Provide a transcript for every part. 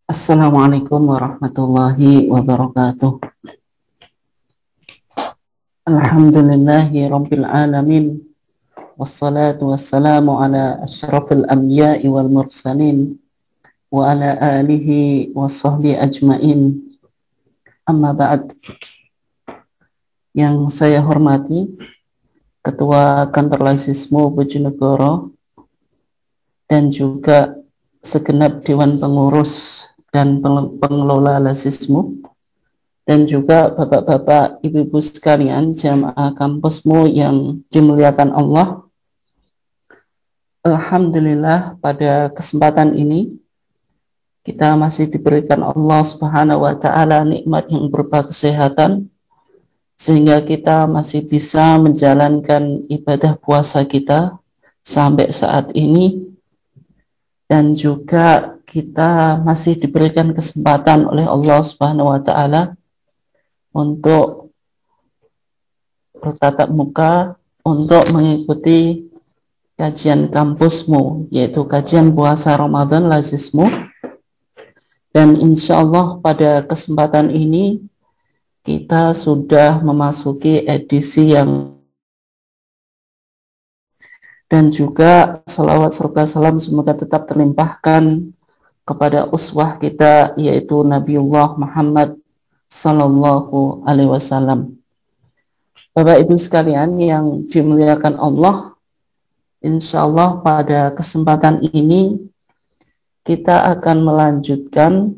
Assalamualaikum warahmatullahi wabarakatuh. Alhamdulillahi rabbil alamin. Wassalatu wassalamu ala asyrafil anbiya'i wal mursalin wa ala alihi wa sahbihi ajmain. Amma ba'd. Yang saya hormati Ketua Kantor Laisisme Bojonegoro dan juga segenap Dewan Pengurus dan pengelola Laisisme, dan juga bapak-bapak, ibu-ibu sekalian jamaah kampusmu yang dimuliakan Allah. Alhamdulillah, pada kesempatan ini kita masih diberikan Allah Subhanahu wa Ta'ala nikmat yang berupa kesehatan, sehingga kita masih bisa menjalankan ibadah puasa kita sampai saat ini. Dan juga kita masih diberikan kesempatan oleh Allah Subhanahu wa Ta'ala untuk bertatap muka untuk mengikuti kajian kampusmu, yaitu kajian puasa Ramadan Laisisme. Dan insya Allah pada kesempatan ini kita sudah memasuki edisi yang, dan juga salawat serta salam semoga tetap terlimpahkan kepada uswah kita, yaitu Nabiullah Muhammad Sallallahu Alaihi Wasallam. Bapak Ibu sekalian yang dimuliakan Allah, insya Allah pada kesempatan ini kita akan melanjutkan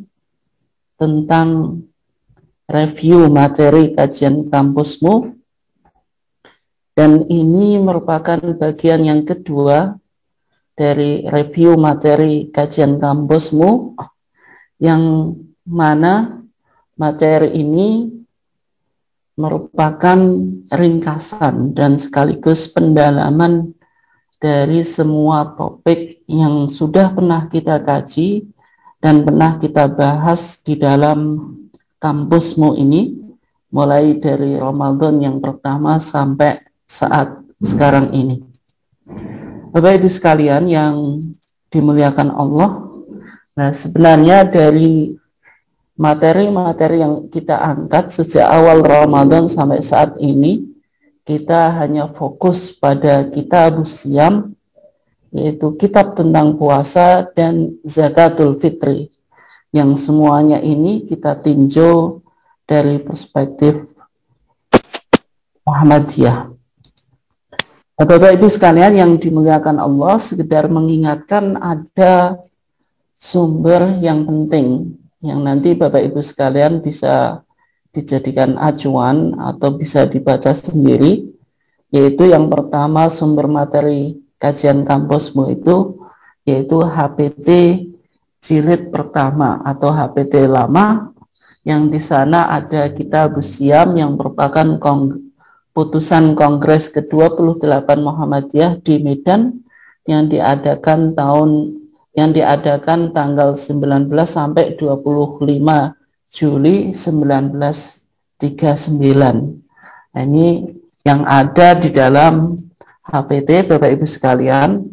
tentang review materi kajian kampusmu. Dan ini merupakan bagian yang kedua dari review materi kajian kampusmu, yang mana materi ini merupakan ringkasan dan sekaligus pendalaman dari semua topik yang sudah pernah kita kaji dan pernah kita bahas di dalam kampusmu ini, mulai dari Ramadan yang pertama sampai saat sekarang ini. Bapak Ibu sekalian yang dimuliakan Allah, nah sebenarnya dari materi-materi yang kita angkat sejak awal Ramadan sampai saat ini, kita hanya fokus pada kitab Siyam, yaitu kitab tentang puasa dan zakatul fitri, yang semuanya ini kita tinjau dari perspektif Muhammadiyah. Bapak Ibu sekalian yang dimuliakan Allah, sekedar mengingatkan ada sumber yang penting yang nanti Bapak Ibu sekalian bisa dijadikan acuan atau bisa dibaca sendiri, yaitu yang pertama sumber materi kajian kampusmu itu, yaitu HPT jilid pertama atau HPT lama, yang di sana ada kitab Siyam yang merupakan putusan Kongres ke-28 Muhammadiyah di Medan yang diadakan tanggal 19 sampai 25 Juli 1939. Nah, ini yang ada di dalam HPT Bapak Ibu sekalian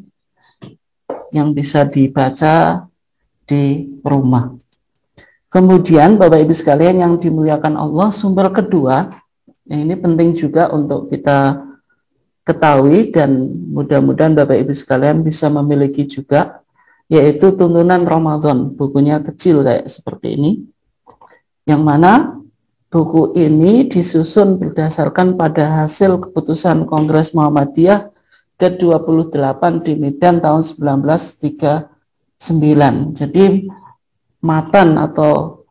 yang bisa dibaca di rumah. Kemudian Bapak Ibu sekalian yang dimuliakan Allah, sumber kedua yang ini penting juga untuk kita ketahui dan mudah-mudahan Bapak Ibu sekalian bisa memiliki juga, yaitu Tuntunan Ramadan. Bukunya kecil kayak seperti ini, yang mana buku ini disusun berdasarkan pada hasil keputusan Kongres Muhammadiyah ke-28 di Medan tahun 1939. Jadi matan atau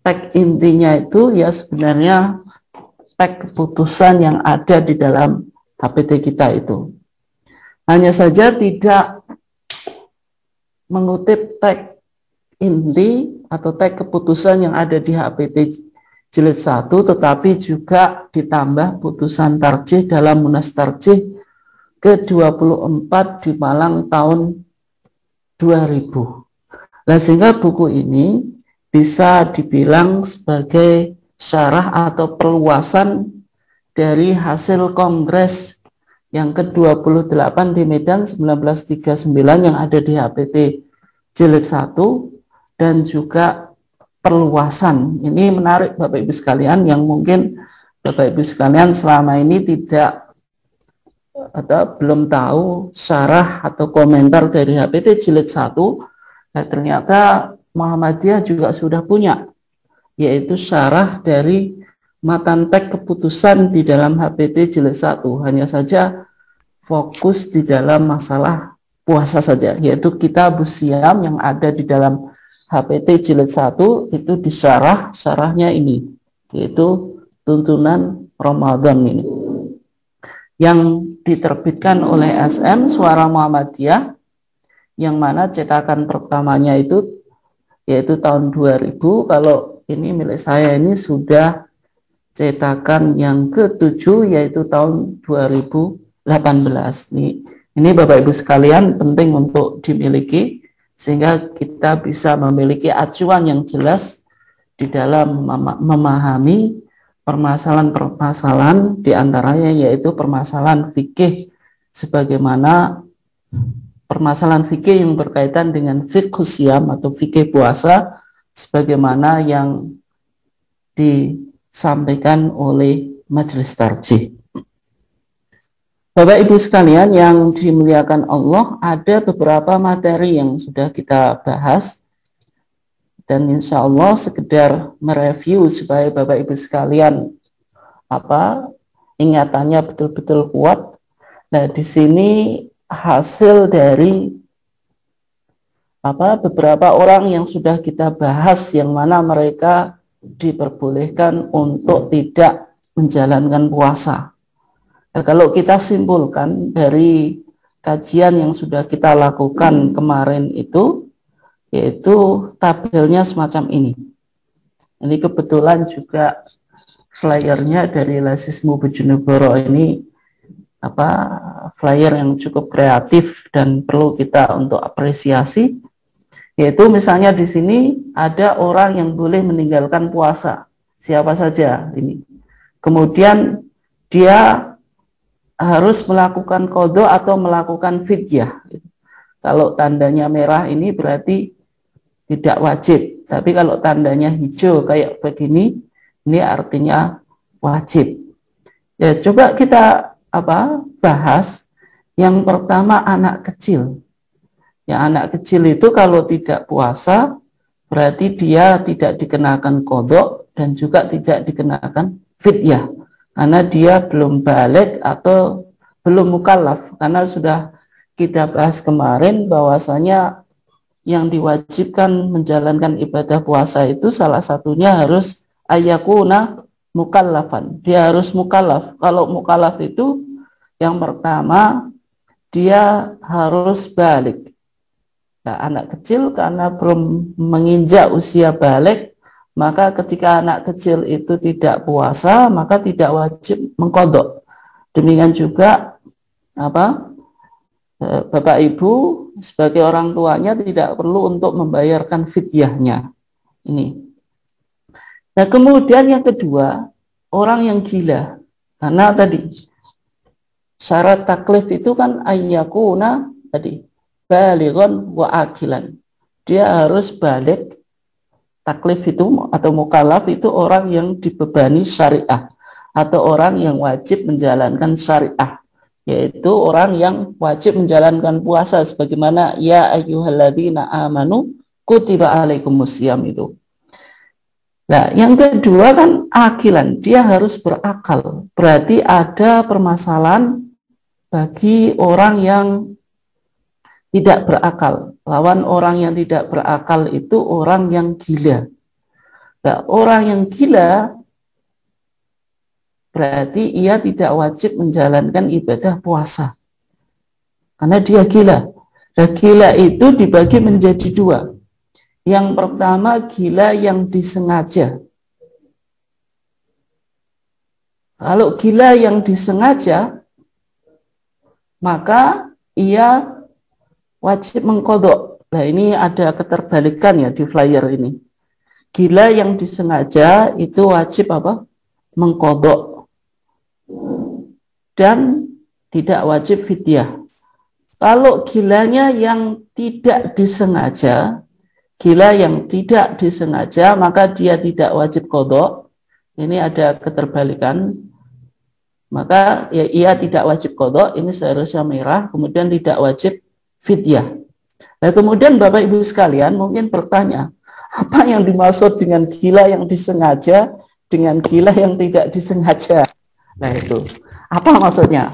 teks intinya itu ya sebenarnya teks keputusan yang ada di dalam HPT kita itu. Hanya saja tidak mengutip teks inti atau teks keputusan yang ada di HPT jilid 1, tetapi juga ditambah putusan tarjih dalam Munas Tarjih ke-24 di Malang tahun 2000. Nah, sehingga buku ini bisa dibilang sebagai syarah atau perluasan dari hasil Kongres yang ke-28 di Medan 1939 yang ada di HPT jilid 1, dan juga perluasan. Ini menarik Bapak Ibu sekalian, yang mungkin Bapak Ibu sekalian selama ini tidak atau belum tahu syarah atau komentar dari HPT Jilid 1. Nah, ternyata Muhammadiyah juga sudah punya, yaitu syarah dari matan teks keputusan di dalam HPT Jilid 1. Hanya saja fokus di dalam masalah puasa saja, yaitu Kitabus Shiyam yang ada di dalam HPT Jilid 1 itu disyarah, syarahnya ini, yaitu tuntunan Ramadan ini, yang diterbitkan oleh SM Suara Muhammadiyah, yang mana cetakan pertamanya itu yaitu tahun 2000. Kalau ini milik saya ini sudah cetakan yang ke-7, yaitu tahun 2018. Ini Bapak Ibu sekalian penting untuk dimiliki, sehingga kita bisa memiliki acuan yang jelas di dalam memahami permasalahan-permasalahan, diantaranya yaitu permasalahan fikih, sebagaimana permasalahan fikih yang berkaitan dengan fiqhus shiyam atau fikih puasa, sebagaimana yang disampaikan oleh majelis tarjih. Bapak Ibu sekalian yang dimuliakan Allah, ada beberapa materi yang sudah kita bahas, dan insya Allah sekedar mereview supaya Bapak Ibu sekalian ingatannya betul-betul kuat. Nah, di sini hasil dari beberapa orang yang sudah kita bahas, yang mana mereka diperbolehkan untuk tidak menjalankan puasa. Nah, kalau kita simpulkan dari kajian yang sudah kita lakukan kemarin itu, yaitu tabelnya semacam ini. Ini kebetulan juga flyernya dari Lasismu Bojonegoro ini flyer yang cukup kreatif dan perlu kita untuk apresiasi. Yaitu misalnya di sini ada orang yang boleh meninggalkan puasa, siapa saja ini. Kemudian dia harus melakukan qadha atau melakukan fidyah. Kalau tandanya merah ini berarti tidak wajib, tapi kalau tandanya hijau kayak begini, ini artinya wajib. Ya, coba kita bahas. Yang pertama, anak kecil. Ya, anak kecil itu kalau tidak puasa berarti dia tidak dikenakan qadha dan juga tidak dikenakan fidyah, karena dia belum balik atau belum mukallaf. Karena sudah kita bahas kemarin bahwasanya yang diwajibkan menjalankan ibadah puasa itu salah satunya harus ayyakuna mukallafan. Dia harus mukallaf. Kalau mukallaf itu yang pertama dia harus balik. Nah, anak kecil karena belum menginjak usia balik, maka ketika anak kecil itu tidak puasa, maka tidak wajib mengqadha. Demikian juga Bapak Ibu sebagai orang tuanya tidak perlu untuk membayarkan fidyahnya. Ini. Nah, kemudian yang kedua, orang yang gila. Karena tadi syarat taklif itu kan ayyakuna tadi balighun wa akilan. Dia harus balik. Taklif itu atau mukallaf itu orang yang dibebani syariah atau orang yang wajib menjalankan syariah, yaitu orang yang wajib menjalankan puasa sebagaimana ya ayyuhalladzina amanu kutiba alaikumusiyam itu. Nah, yang kedua kan akilan, dia harus berakal. Berarti ada permasalahan bagi orang yang tidak berakal. Lawan orang yang tidak berakal itu orang yang gila. Nah, orang yang gila berarti ia tidak wajib menjalankan ibadah puasa. Karena dia gila. Nah, gila itu dibagi menjadi dua. Yang pertama, gila yang disengaja. Kalau gila yang disengaja, maka ia wajib mengqadha. Nah, ini ada keterbalikan ya di flyer ini. Gila yang disengaja itu wajib mengqadha. Dan tidak wajib fidyah. Kalau gilanya yang tidak disengaja, gila yang tidak disengaja, maka dia tidak wajib qadha. Ini ada keterbalikan. Maka ya, ia tidak wajib qadha, ini seharusnya merah, kemudian tidak wajib fidyah. Nah, kemudian Bapak Ibu sekalian mungkin bertanya, apa yang dimaksud dengan gila yang disengaja dengan gila yang tidak disengaja? Nah, itu apa maksudnya?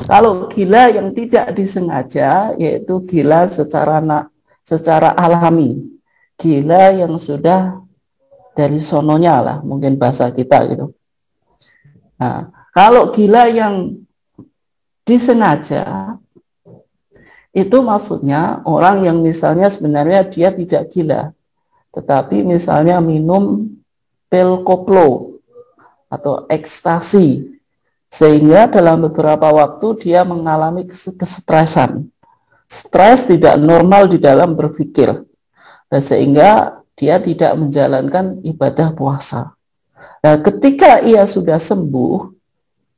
Kalau gila yang tidak disengaja yaitu gila secara alami, gila yang sudah dari sononya lah, mungkin bahasa kita gitu. Nah, kalau gila yang disengaja, itu maksudnya orang yang misalnya sebenarnya dia tidak gila, tetapi misalnya minum pil koplo atau ekstasi, sehingga dalam beberapa waktu dia mengalami kesetresan. Stres tidak normal di dalam berpikir, dan sehingga dia tidak menjalankan ibadah puasa. Nah, ketika ia sudah sembuh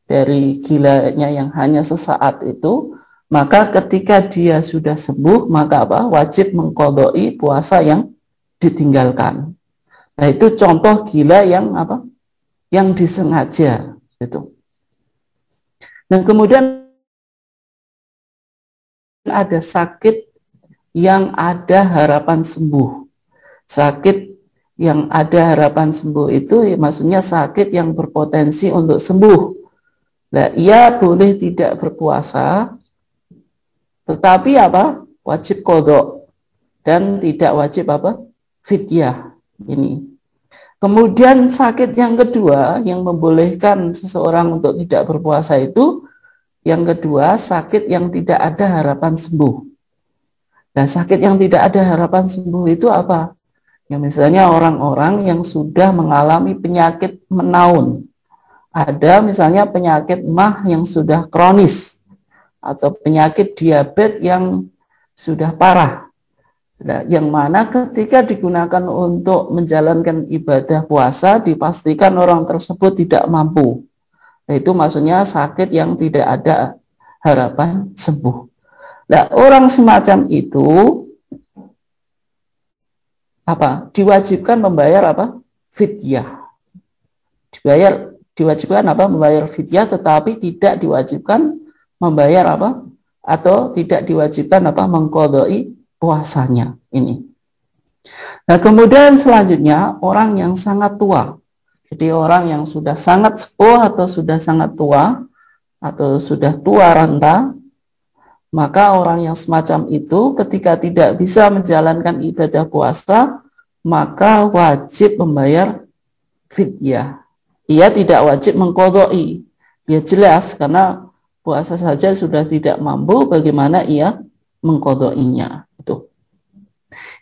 dari gilanya yang hanya sesaat itu, maka ketika dia sudah sembuh, maka apa? Wajib mengqadai puasa yang ditinggalkan. Nah, itu contoh gila yang apa? Yang disengaja itu. Dan kemudian ada sakit yang ada harapan sembuh. Sakit yang ada harapan sembuh itu maksudnya sakit yang berpotensi untuk sembuh. Nah, ia boleh tidak berpuasa, tetapi apa? Wajib qadha dan tidak wajib apa? Fidyah. Ini. Kemudian sakit yang kedua yang membolehkan seseorang untuk tidak berpuasa itu, yang kedua sakit yang tidak ada harapan sembuh. Nah, sakit yang tidak ada harapan sembuh itu apa? Ya, misalnya orang-orang yang sudah mengalami penyakit menaun. Ada misalnya penyakit MAH yang sudah kronis atau penyakit diabetes yang sudah parah. Nah, yang mana ketika digunakan untuk menjalankan ibadah puasa dipastikan orang tersebut tidak mampu. Nah, itu maksudnya sakit yang tidak ada harapan sembuh. Nah, orang semacam itu apa? Diwajibkan membayar apa? Fidyah. Diwajibkan apa? Membayar fidyah, tetapi tidak diwajibkan membayar apa? Atau tidak diwajibkan apa? Mengqadai puasanya ini. Nah, kemudian selanjutnya orang yang sangat tua. Jadi orang yang sudah sangat sepuh atau sudah sangat tua atau sudah tua renta, maka orang yang semacam itu ketika tidak bisa menjalankan ibadah puasa, maka wajib membayar fidyah. Ia tidak wajib mengqadai. Ya jelas, karena puasa saja sudah tidak mampu, bagaimana ia mengqadainya. Itu.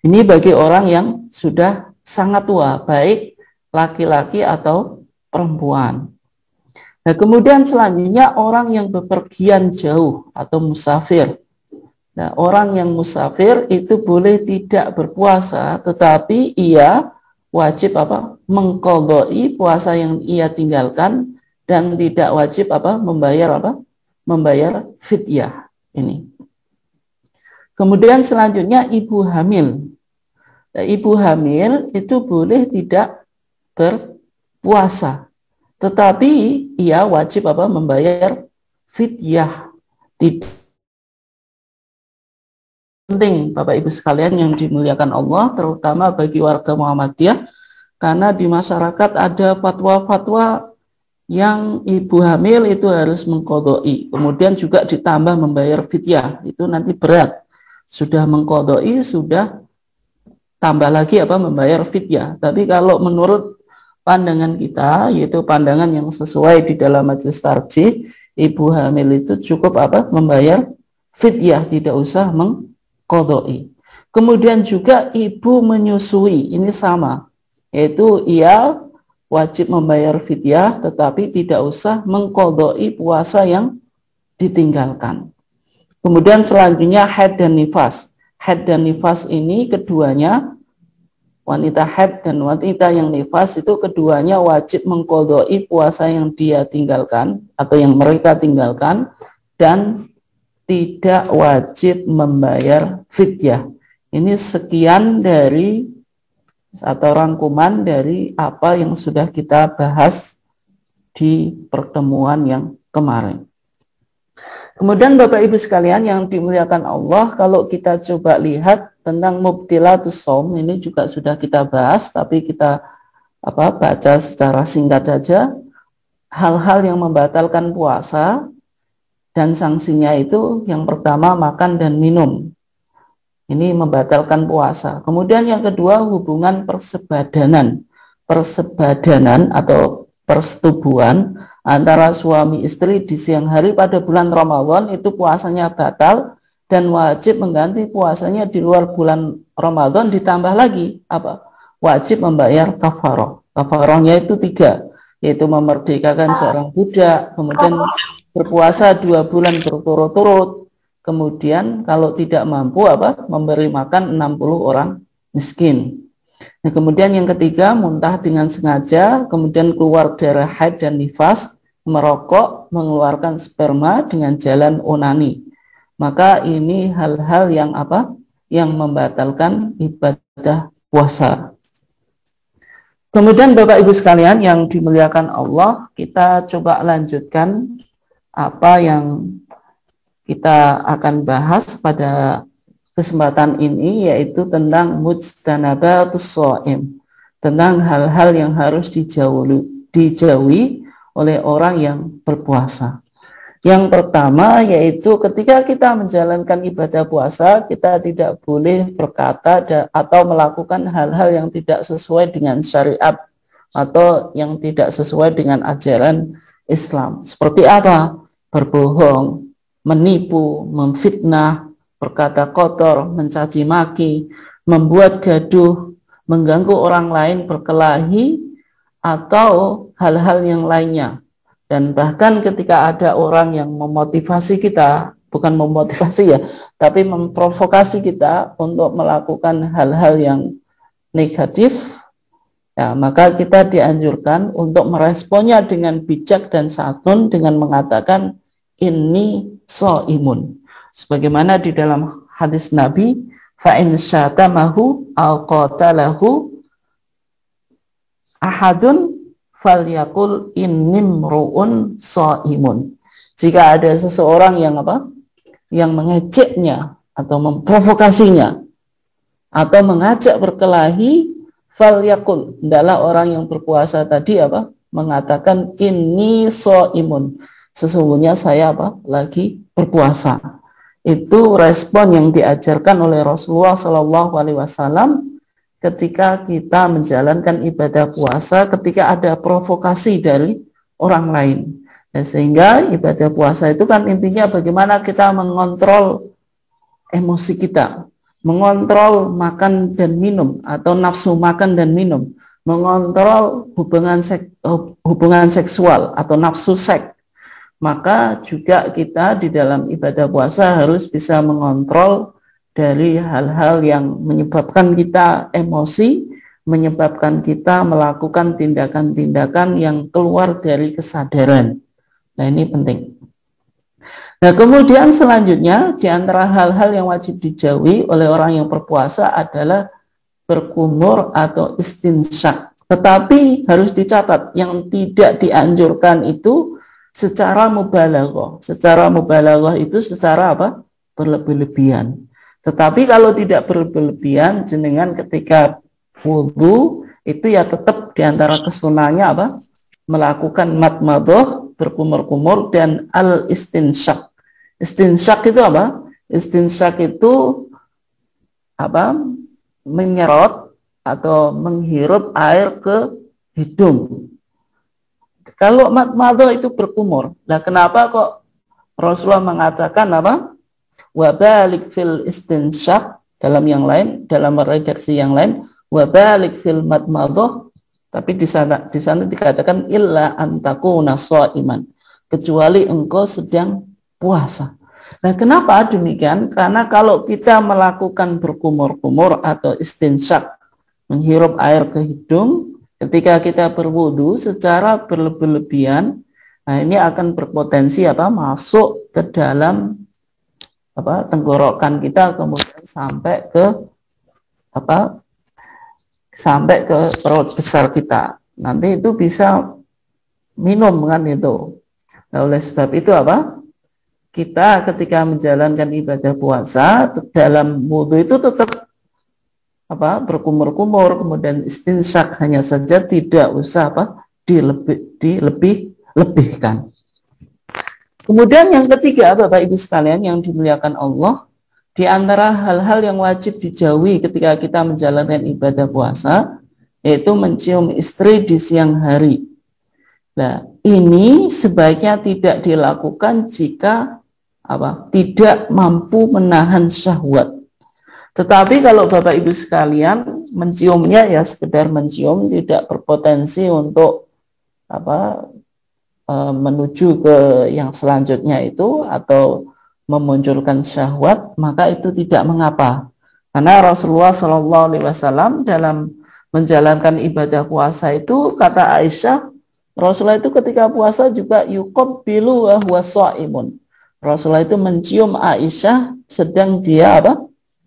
Ini bagi orang yang sudah sangat tua, baik laki-laki atau perempuan. Nah, kemudian selanjutnya orang yang bepergian jauh atau musafir. Nah, orang yang musafir itu boleh tidak berpuasa, tetapi ia wajib apa? Mengqadai puasa yang ia tinggalkan dan tidak wajib apa? Membayar apa? Membayar fidyah ini. Kemudian selanjutnya ibu hamil. Nah, ibu hamil itu boleh tidak berpuasa, tetapi ia wajib apa? Membayar fidyah. Penting Bapak Ibu sekalian yang dimuliakan Allah, terutama bagi warga Muhammadiyah, karena di masyarakat ada fatwa-fatwa yang ibu hamil itu harus mengqadai, kemudian juga ditambah membayar fidyah, itu nanti berat. Sudah mengqadai, sudah tambah lagi apa? Membayar fidyah. Tapi kalau menurut pandangan kita, yaitu pandangan yang sesuai di dalam majelis tarjih, ibu hamil itu cukup apa? Membayar fidyah, tidak usah mengqadai. Kemudian juga ibu menyusui, ini sama, yaitu ia wajib membayar fidyah, tetapi tidak usah mengqadai puasa yang ditinggalkan. Kemudian selanjutnya haid dan nifas. Haid dan nifas ini keduanya, wanita haid dan wanita yang nifas itu keduanya wajib mengqadai puasa yang dia tinggalkan atau yang mereka tinggalkan dan tidak wajib membayar fidyah. Ini sekian dari atau rangkuman dari apa yang sudah kita bahas di pertemuan yang kemarin. Kemudian Bapak Ibu sekalian yang dimuliakan Allah, kalau kita coba lihat tentang mubtilatus shaum, ini juga sudah kita bahas, tapi kita baca secara singkat saja. Hal-hal yang membatalkan puasa dan sanksinya itu yang pertama makan dan minum. Ini membatalkan puasa. Kemudian yang kedua hubungan persebadanan. Persebadanan atau persetubuhan antara suami istri di siang hari pada bulan Ramadan itu puasanya batal dan wajib mengganti puasanya di luar bulan Ramadan, ditambah lagi wajib membayar kafarah. Kafarahnya itu 3, yaitu memerdekakan seorang budak, kemudian berpuasa 2 bulan berturut-turut, kemudian kalau tidak mampu memberi makan 60 orang miskin. Nah, kemudian yang ketiga muntah dengan sengaja, kemudian keluar darah haid dan nifas, merokok, mengeluarkan sperma dengan jalan onani. Maka ini hal-hal yang yang membatalkan ibadah puasa. Kemudian Bapak Ibu sekalian yang dimuliakan Allah, kita coba lanjutkan apa yang kita akan bahas pada kesempatan ini, yaitu tentang mujtanabatus shaim, tentang hal-hal yang harus dijauhi oleh orang yang berpuasa. Yang pertama yaitu ketika kita menjalankan ibadah puasa, kita tidak boleh berkata atau melakukan hal-hal yang tidak sesuai dengan syariat atau yang tidak sesuai dengan ajaran Islam. Seperti apa? Berbohong, menipu, memfitnah, berkata kotor, mencaci maki, membuat gaduh, mengganggu orang lain, berkelahi, atau hal-hal yang lainnya. Dan bahkan ketika ada orang yang memotivasi kita, bukan memotivasi ya, tapi memprovokasi kita untuk melakukan hal-hal yang negatif, ya, maka kita dianjurkan untuk meresponnya dengan bijak dan santun dengan mengatakan ini shaimun. Sebagaimana di dalam hadis Nabi, fa in syatamahu aw qatalahu ahadun falyaqul innimru'un shaimun. Jika ada seseorang yang yang mengejeknya atau memprovokasinya atau mengajak berkelahi, falyaqul, hendaklah orang yang berpuasa tadi mengatakan inni shaimun, sesungguhnya saya lagi berpuasa. Itu respon yang diajarkan oleh Rasulullah SAW ketika kita menjalankan ibadah puasa, ketika ada provokasi dari orang lain. Dan sehingga ibadah puasa itu kan intinya bagaimana kita mengontrol emosi kita, mengontrol makan dan minum atau nafsu makan dan minum, mengontrol hubungan seksual atau nafsu seks. Maka juga kita di dalam ibadah puasa harus bisa mengontrol dari hal-hal yang menyebabkan kita emosi, menyebabkan kita melakukan tindakan-tindakan yang keluar dari kesadaran. Nah, ini penting. Nah, kemudian selanjutnya di antara hal-hal yang wajib dijauhi oleh orang yang berpuasa adalah berkumur atau istinsyak. Tetapi harus dicatat, yang tidak dianjurkan itu secara mubalaghah. Secara mubalaghah itu secara berlebih-lebihan. Tetapi kalau tidak berlebihan, jenengan ketika wudhu itu ya tetap diantara kesunahnya melakukan madmadah, berkumur-kumur, dan al-istinsyak. Istinsyak itu Istinsyak itu menyerot atau menghirup air ke hidung. Kalau madmadah itu berkumur. Nah, kenapa kok Rasulullah mengatakan wabalik fil istinsyak, dalam yang lain, dalam redaksi yang lain, wabalik fil madmadah, tapi di sana dikatakan illa antakuna shaiman, kecuali engkau sedang puasa. Nah, kenapa demikian? Karena kalau kita melakukan berkumur-kumur atau istinsyak, menghirup air ke hidung, ketika kita berwudu secara berlebih-lebihan, nah ini akan berpotensi masuk ke dalam tenggorokan kita, kemudian sampai ke apa sampai ke perut besar kita. Nanti itu bisa minum kan itu. Nah, oleh sebab itu apa? Kita ketika menjalankan ibadah puasa dalam wudhu itu tetap apa berkumur-kumur, kemudian istinsyak, hanya saja tidak usah apa dilebihkan. Kemudian yang ketiga, Bapak Ibu sekalian yang dimuliakan Allah, di antara hal-hal yang wajib dijauhi ketika kita menjalankan ibadah puasa, yaitu mencium istri di siang hari. Nah, ini sebaiknya tidak dilakukan jika tidak mampu menahan syahwat. Tetapi kalau Bapak Ibu sekalian menciumnya ya sekedar mencium, tidak berpotensi untuk menuju ke yang selanjutnya itu atau memunculkan syahwat, maka itu tidak mengapa. Karena Rasulullah SAW dalam menjalankan ibadah puasa itu, kata Aisyah, Rasulullah itu ketika puasa juga yuqabbilu wa huwa shaimun. Rasulullah itu mencium Aisyah sedang dia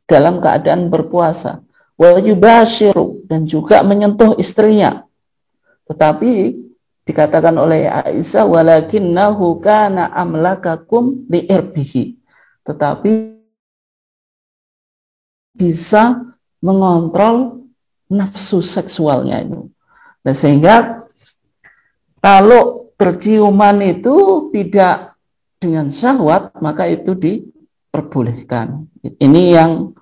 dalam keadaan berpuasa. Wa yubashiru, dan juga menyentuh istrinya. Tetapi dikatakan oleh Aisyah, walakinnahu kana amlakakum li'irbihi. Tetapi bisa mengontrol nafsu seksualnya itu. Nah, sehingga kalau berciuman itu tidak dengan syahwat, maka itu diperbolehkan. Ini yang,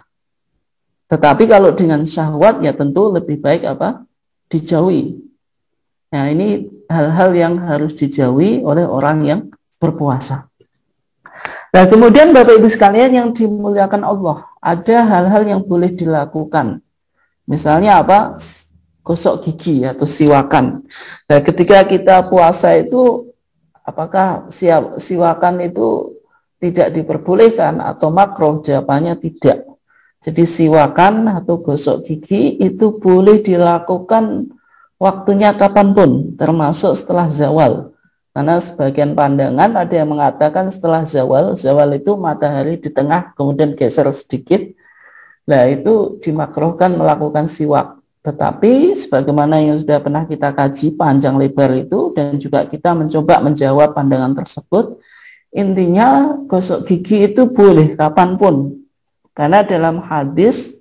tetapi kalau dengan syahwat ya tentu lebih baik dijauhi. Nah, ini hal-hal yang harus dijauhi oleh orang yang berpuasa. Nah, kemudian Bapak Ibu sekalian yang dimuliakan Allah, ada hal-hal yang boleh dilakukan. Misalnya gosok gigi atau siwakan. Nah, ketika kita puasa itu, apakah siwakan itu tidak diperbolehkan atau makruh? Jawabannya tidak. Jadi siwakan atau gosok gigi itu boleh dilakukan waktunya kapanpun, termasuk setelah zawal. Karena sebagian pandangan ada yang mengatakan setelah zawal itu matahari di tengah kemudian geser sedikit. Nah, itu dimakruhkan melakukan siwak. Tetapi sebagaimana yang sudah pernah kita kaji panjang lebar itu, dan juga kita mencoba menjawab pandangan tersebut, intinya gosok gigi itu boleh kapanpun. Karena dalam hadis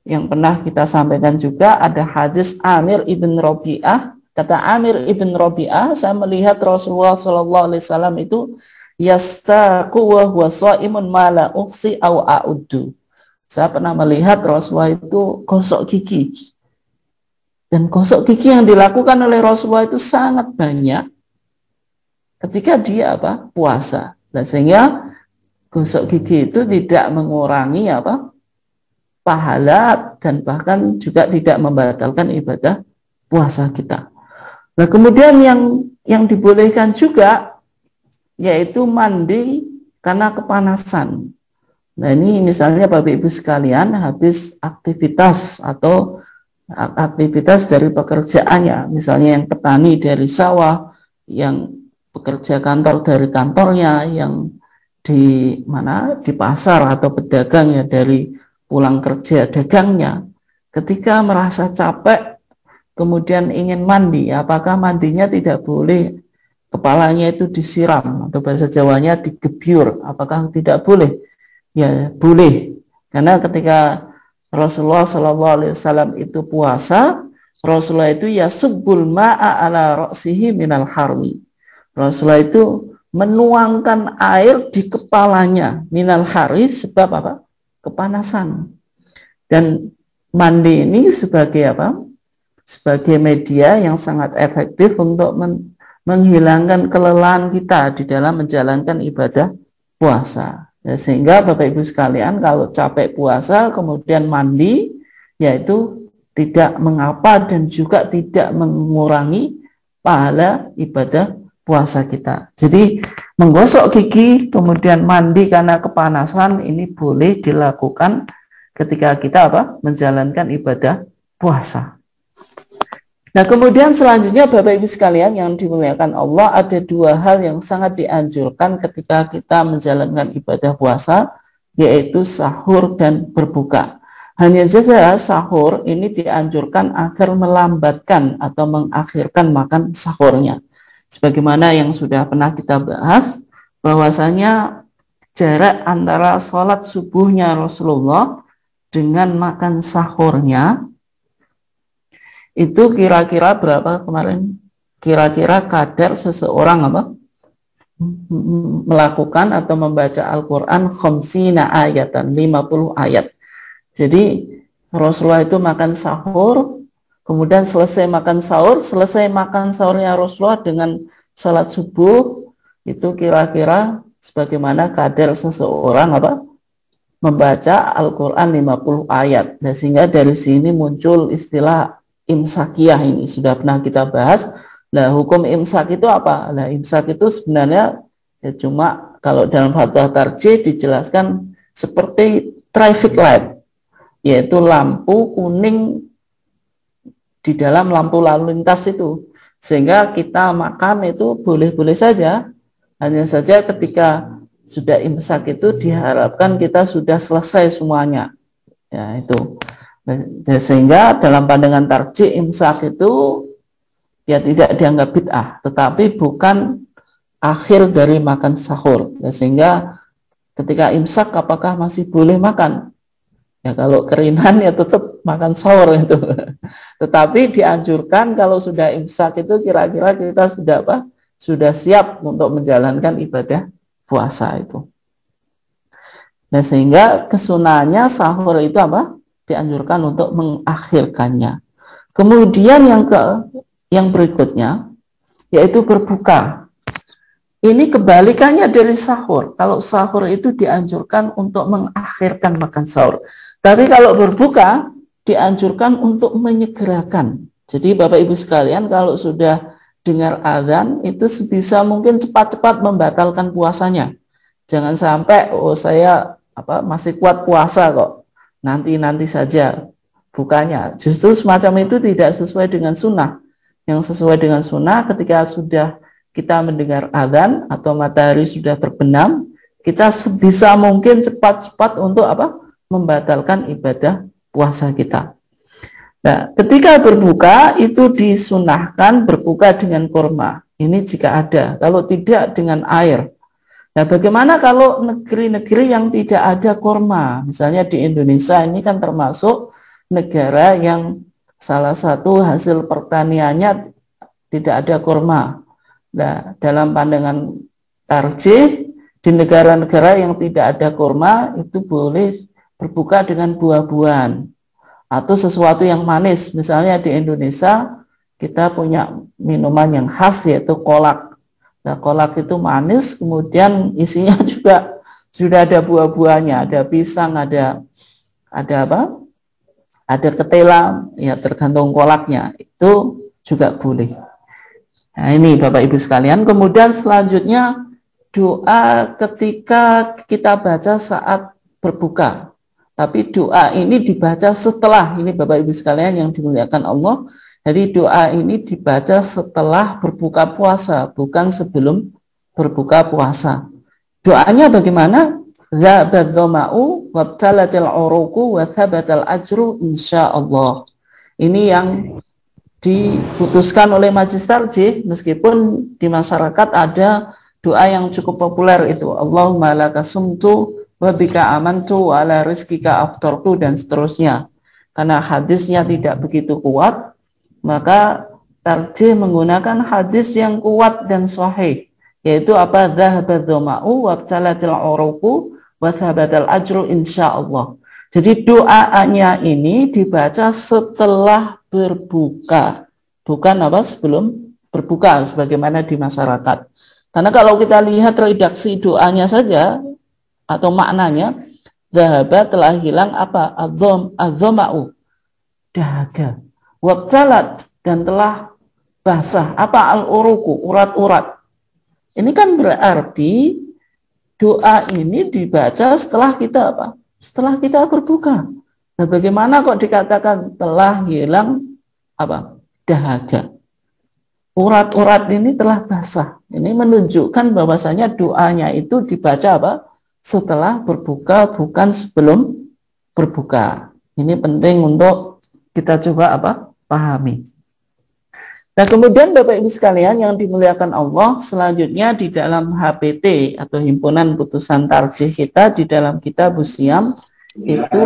yang pernah kita sampaikan juga, ada hadis Amir ibn Rabi'ah. Kata Amir ibn Rabi'ah, saya melihat Rasulullah SAW itu yastaku wa huwa shaimun ma la uqsi au a'uddu. Saya pernah melihat Rasulullah itu gosok gigi. Dan gosok gigi yang dilakukan oleh Rasulullah itu sangat banyak ketika dia puasa. Nah, sehingga gosok gigi itu tidak mengurangi pahala dan bahkan juga tidak membatalkan ibadah puasa kita. Nah, kemudian yang dibolehkan juga yaitu mandi karena kepanasan. Nah, ini misalnya Bapak Ibu sekalian habis aktivitas atau aktivitas dari pekerjaannya, misalnya yang petani dari sawah, yang pekerja kantor dari kantornya, yang di pasar atau pedagang ya dari pulang kerja dagangnya, ketika merasa capek kemudian ingin mandi, apakah mandinya tidak boleh kepalanya itu disiram atau bahasa Jawanya digebyur? Apakah tidak boleh? Ya boleh, karena ketika Rasulullah SAW itu puasa, Rasulullah itu yasubbul ma'a ala ra'sihi minal harmi. Rasulullah itu menuangkan air di kepalanya minal hari, sebab kepanasan. Dan mandi ini sebagai sebagai media yang sangat efektif untuk menghilangkan kelelahan kita di dalam menjalankan ibadah puasa. Ya, sehingga Bapak Ibu sekalian kalau capek puasa kemudian mandi, yaitu tidak mengapa dan juga tidak mengurangi pahala ibadah puasa kita. Jadi menggosok gigi kemudian mandi karena kepanasan ini boleh dilakukan ketika kita menjalankan ibadah puasa. Nah, kemudian selanjutnya Bapak Ibu sekalian yang dimuliakan Allah, ada dua hal yang sangat dianjurkan ketika kita menjalankan ibadah puasa, yaitu sahur dan berbuka. Hanya saja sahur ini dianjurkan agar melambatkan atau mengakhirkan makan sahurnya. Sebagaimana yang sudah pernah kita bahas, bahwasanya jarak antara sholat subuhnya Rasulullah dengan makan sahurnya itu kira-kira berapa kemarin? Kira-kira kadar seseorang melakukan atau membaca Al-Quran khamsina ayatan, 50 ayat. Jadi Rasulullah itu makan sahur, kemudian selesai makan sahurnya Rasulullah dengan salat subuh, itu kira-kira sebagaimana kadar seseorang membaca Al-Quran 50 ayat. Nah, sehingga dari sini muncul istilah imsakiyah, ini sudah pernah kita bahas. Nah, hukum imsak itu apa? Nah, imsak itu sebenarnya ya cuma kalau dalam fatwa tarjih dijelaskan seperti traffic light, yaitu lampu kuning di dalam lampu lalu lintas itu. Sehingga kita makan itu boleh-boleh saja, hanya saja ketika sudah imsak itu diharapkan kita sudah selesai semuanya. Ya, itu. Sehingga dalam pandangan tarjih imsak itu ya tidak dianggap bid'ah, tetapi bukan akhir dari makan sahur. Ya, sehingga ketika imsak apakah masih boleh makan? Ya kalau keringan ya tetap makan sahur itu. Tetapi dianjurkan kalau sudah imsak itu kira-kira kita sudah sudah siap untuk menjalankan ibadah puasa itu. Nah, sehingga kesunahannya sahur itu dianjurkan untuk mengakhirkannya. Kemudian yang berikutnya yaitu berbuka. Ini kebalikannya dari sahur. Kalau sahur itu dianjurkan untuk mengakhirkan makan sahur. Tapi kalau berbuka dianjurkan untuk menyegerakan. Jadi Bapak Ibu sekalian, kalau sudah dengar azan itu sebisa mungkin cepat-cepat membatalkan puasanya. Jangan sampai saya masih kuat puasa kok. Nanti saja bukanya. Justru semacam itu tidak sesuai dengan sunnah. Yang sesuai dengan sunnah ketika sudah kita mendengar azan atau matahari sudah terbenam, kita sebisa mungkin cepat-cepat untuk membatalkan ibadah puasa kita. Nah, ketika berbuka itu disunahkan berbuka dengan kurma. Ini jika ada, kalau tidak dengan air. Nah, bagaimana kalau negeri-negeri yang tidak ada kurma? Misalnya di Indonesia ini kan termasuk negara yang salah satu hasil pertaniannya tidak ada kurma. Nah, dalam pandangan tarjih di negara-negara yang tidak ada kurma itu boleh berbuka dengan buah-buahan atau sesuatu yang manis. Misalnya di Indonesia kita punya minuman yang khas yaitu kolak. Nah, kolak itu manis, kemudian isinya juga sudah ada buah-buahnya, ada pisang, ada ada ketela, ya tergantung kolaknya. Itu juga boleh. Nah, ini Bapak Ibu sekalian. Kemudian selanjutnya doa ketika kita baca saat berbuka. Tapi doa ini dibaca setelah, ini Bapak Ibu sekalian yang dimuliakan Allah. Jadi doa ini dibaca setelah berbuka puasa, bukan sebelum berbuka puasa. Doanya bagaimana? Zabat dhama'u wabtalatil uruqu wa thabatal ajru insyaallah. Ini yang diputuskan oleh majelis tarjih, meskipun di masyarakat ada doa yang cukup populer itu Allahumma laka sumtu wa bika amantu wa ala rizkika aftartu dan seterusnya. Karena hadisnya tidak begitu kuat, maka tarjih menggunakan hadis yang kuat dan sahih, yaitu dhahabat dhama'u wa btalatil uruqu wa thabatal ajru insyaallah. Jadi doanya ini dibaca setelah berbuka, bukan sebelum berbuka sebagaimana di masyarakat. Karena kalau kita lihat redaksi doanya saja atau maknanya, dhahaba telah hilang adh-dhama'u, dahaga, wabtalat dan telah basah al-uruku, urat-urat. Ini kan berarti doa ini dibaca setelah kita setelah kita berbuka. Nah, bagaimana kok dikatakan telah hilang dahaga? Urat-urat ini telah basah. Ini menunjukkan bahwasanya doanya itu dibaca setelah berbuka, bukan sebelum berbuka. Ini penting untuk kita coba pahami. Nah, kemudian Bapak Ibu sekalian yang dimuliakan Allah, selanjutnya di dalam HPT atau Himpunan Putusan Tarjih kita di dalam kitab Siam itu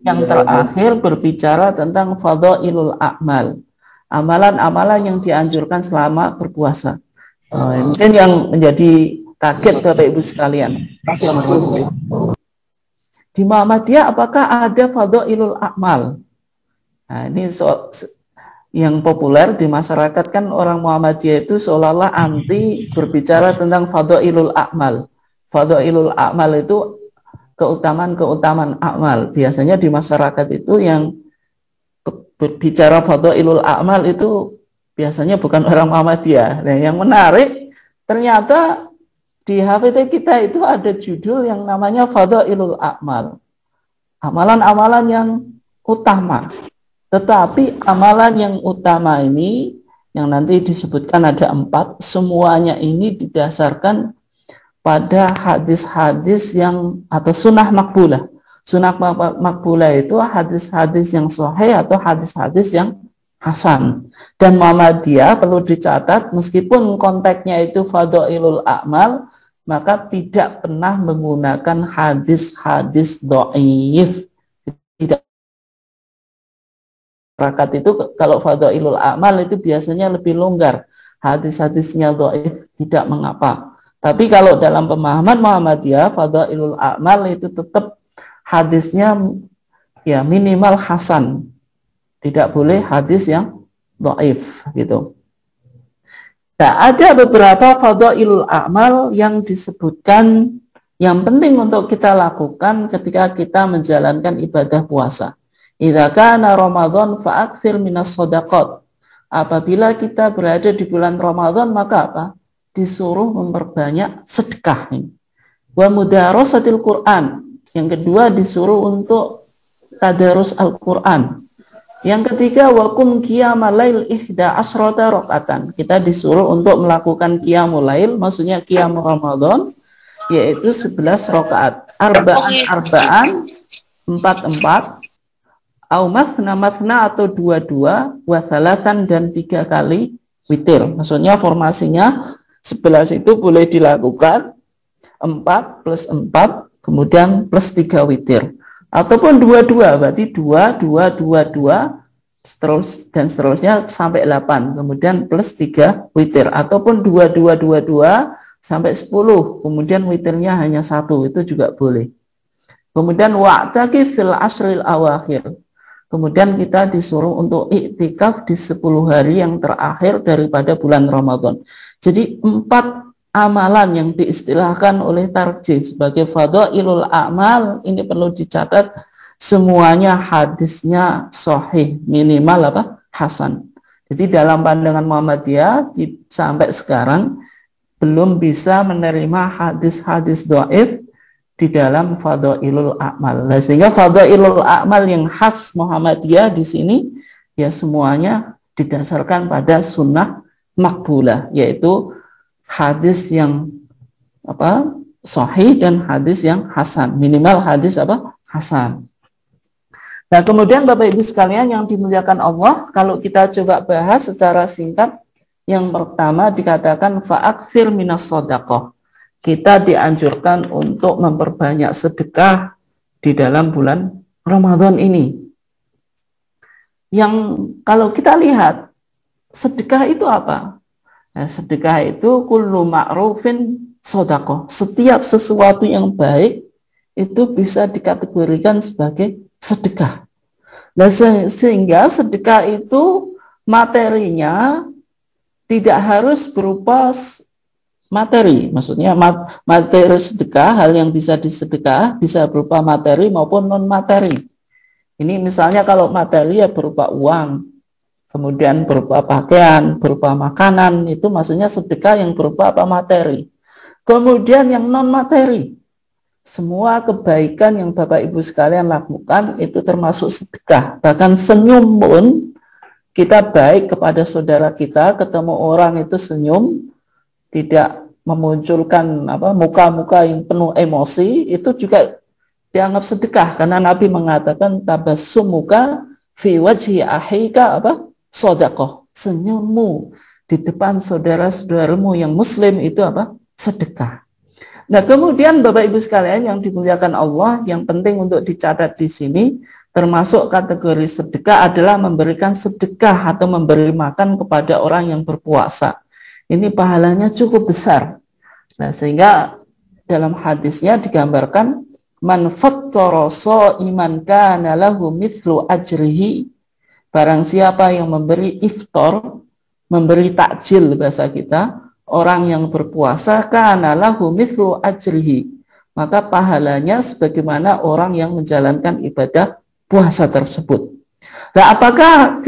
yang terakhir berbicara tentang fadhailul a'mal. Amalan-amalan yang dianjurkan selama berpuasa. Mungkin yang menjadi kaget Bapak Ibu sekalian. Di Muhammadiyah apakah ada fadhailul a'mal? Nah, ini yang populer di masyarakat kan orang Muhammadiyah itu seolah-olah anti berbicara tentang fadhailul a'mal. Fadhailul a'mal itu keutamaan-keutamaan amal. Biasanya di masyarakat itu yang berbicara fadhailul a'mal itu biasanya bukan orang Muhammadiyah. Nah, yang menarik ternyata di HPT kita itu ada judul yang namanya fadhailul a'mal. Amalan-amalan yang utama. Tetapi amalan yang utama ini yang nanti disebutkan ada 4, semuanya ini didasarkan pada hadis-hadis yang atau sunnah makbulah. Sunnah makbulah itu hadis-hadis yang sahih atau hadis-hadis yang hasan. Dan Muhammadiyah perlu dicatat meskipun konteksnya itu fadhailul a'mal, maka tidak pernah menggunakan hadis-hadis dhaif. Tidak. Masyarakat itu kalau fadhailul a'mal itu biasanya lebih longgar. Hadis-hadisnya dhaif tidak mengapa. Tapi kalau dalam pemahaman Muhammadiyah, fadhailul a'mal itu tetap hadisnya ya minimal hasan. Tidak boleh hadis yang dhaif gitu. Nah, ada beberapa fadhailul a'mal yang disebutkan yang penting untuk kita lakukan ketika kita menjalankan ibadah puasa. Idza kana Ramadan fa'aktsir minas shadaqat. Apabila kita berada di bulan Ramadan maka apa? Disuruh memperbanyak sedekah. Wa mudarasatil Quran. Yang kedua disuruh untuk tadarus Al-Quran. Yang ketiga wakum qiyamul lail 11 rakaatan. Kita disuruh untuk melakukan qiyamul lail, maksudnya qiyamul Ramadan, yaitu 11 rakaat. Arba'an, 4, au mathna atau 2, wa thalathan dan 3 kali witir. Maksudnya formasinya 11 itu boleh dilakukan 4 plus 4 kemudian plus 3 witir ataupun 22, berarti 2 terus dan seterusnya sampai 8 kemudian plus 3 witir ataupun 2 sampai 10 kemudian witirnya hanya 1, itu juga boleh. Kemudian wa'taqif fil asril awakhir. Kemudian kita disuruh untuk iktikaf di 10 hari yang terakhir daripada bulan Ramadan. Jadi 4 amalan yang diistilahkan oleh tarjih sebagai fadhailul a'mal ini perlu dicatat semuanya hadisnya sahih, minimal hasan. Jadi dalam pandangan Muhammadiyah sampai sekarang belum bisa menerima hadis-hadis dhaif di dalam fadhailul a'mal. Nah, sehingga fadhailul a'mal yang khas Muhammadiyah di sini ya semuanya didasarkan pada sunnah makbulah, yaitu hadis yang sahih dan hadis yang hasan, minimal hadis hasan. Nah, kemudian Bapak Ibu sekalian yang dimuliakan Allah, kalau kita coba bahas secara singkat, yang pertama dikatakan fa'akfir minas shadaqah. Kita dianjurkan untuk memperbanyak sedekah di dalam bulan Ramadan ini. Yang kalau kita lihat, sedekah itu apa? Nah, sedekah itu kullu ma'rufin shadaqah. Setiap sesuatu yang baik itu bisa dikategorikan sebagai sedekah. Nah, sehingga sedekah itu materinya tidak harus berupa materi, maksudnya materi sedekah, hal yang bisa disedekah bisa berupa materi maupun non materi. Ini misalnya kalau materi ya berupa uang, kemudian berupa pakaian, berupa makanan, itu maksudnya sedekah yang berupa materi. Kemudian yang non materi, semua kebaikan yang Bapak Ibu sekalian lakukan itu termasuk sedekah. Bahkan senyum pun kita baik kepada saudara kita, ketemu orang itu senyum, tidak memunculkan muka-muka yang penuh emosi, itu juga dianggap sedekah karena Nabi mengatakan tabassumuka fi wajhi akhika apa? Shadaqah. Senyummu di depan saudara-saudaramu yang muslim itu apa? Sedekah. Nah, kemudian Bapak Ibu sekalian yang dimuliakan Allah, yang penting untuk dicatat di sini termasuk kategori sedekah adalah memberikan sedekah atau memberi makan kepada orang yang berpuasa. Ini pahalanya cukup besar. Nah, sehingga dalam hadisnya digambarkan man fattara sha'iman kana lahu mithlu ajrihi. Barang siapa yang memberi iftar, memberi takjil bahasa kita, orang yang berpuasa kana lahu mithlu ajrihi. Maka pahalanya sebagaimana orang yang menjalankan ibadah puasa tersebut. Nah, apakah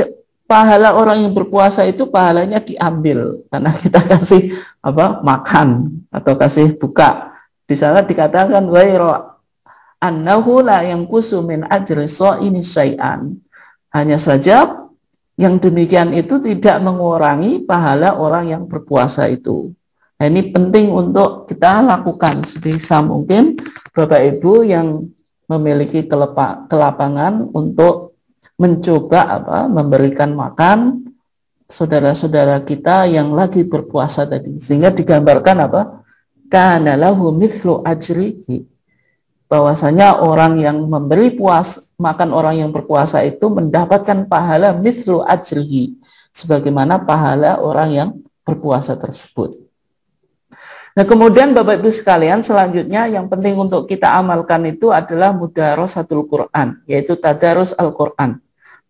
pahala orang yang berpuasa itu pahalanya diambil karena kita kasih apa? Makan atau kasih buka. Di sana dikatakan ghairu annahu la yanqusu min ajri shaimi syai'an. Hanya saja yang demikian itu tidak mengurangi pahala orang yang berpuasa itu. Nah, ini penting untuk kita lakukan sebisa mungkin Bapak Ibu yang memiliki kelapangan untuk mencoba memberikan makan saudara-saudara kita yang lagi berpuasa tadi, sehingga digambarkan kana lahu mithlu ajrihi, bahwasanya orang yang memberi makan orang yang berpuasa itu mendapatkan pahala mithlu ajrihi, sebagaimana pahala orang yang berpuasa tersebut. Nah, kemudian Bapak Ibu sekalian, selanjutnya yang penting untuk kita amalkan itu adalah mudarasatul Quran, yaitu tadarus Al-Quran.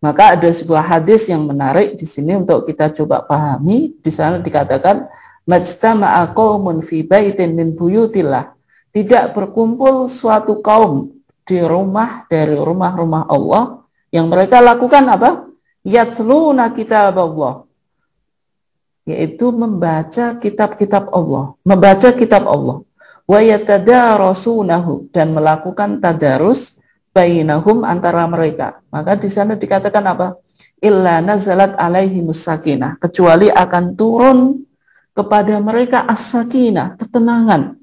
Maka ada sebuah hadis yang menarik di sini untuk kita coba pahami. Di sana dikatakan majtama'a qaumun fi baitin min buyutillah. Tidak berkumpul suatu kaum di rumah dari rumah-rumah Allah yang mereka lakukan apa? Yatluna kitab Allah, yaitu membaca kitab-kitab Allah, membaca kitab Allah. Wa yatadarasunahu, dan melakukan tadarus bainahum, antara mereka. Maka di sana dikatakan apa? Illa nazalat alaihimus sakinah, kecuali akan turun kepada mereka as-sakinah, ketenangan.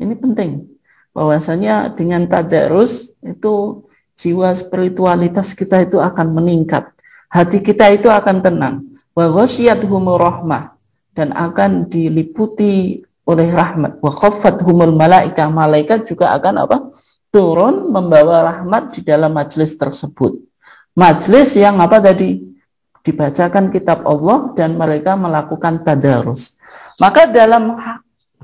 Ini penting, bahwasanya dengan tadarus itu jiwa spiritualitas kita itu akan meningkat, hati kita itu akan tenang. Wa ghasyiyatuhumur rahmah, dan akan diliputi oleh rahmat. Wa khaffathumul malaikah, malaikat juga akan turun membawa rahmat di dalam majelis tersebut. Majelis yang tadi dibacakan kitab Allah dan mereka melakukan tadarus. Maka dalam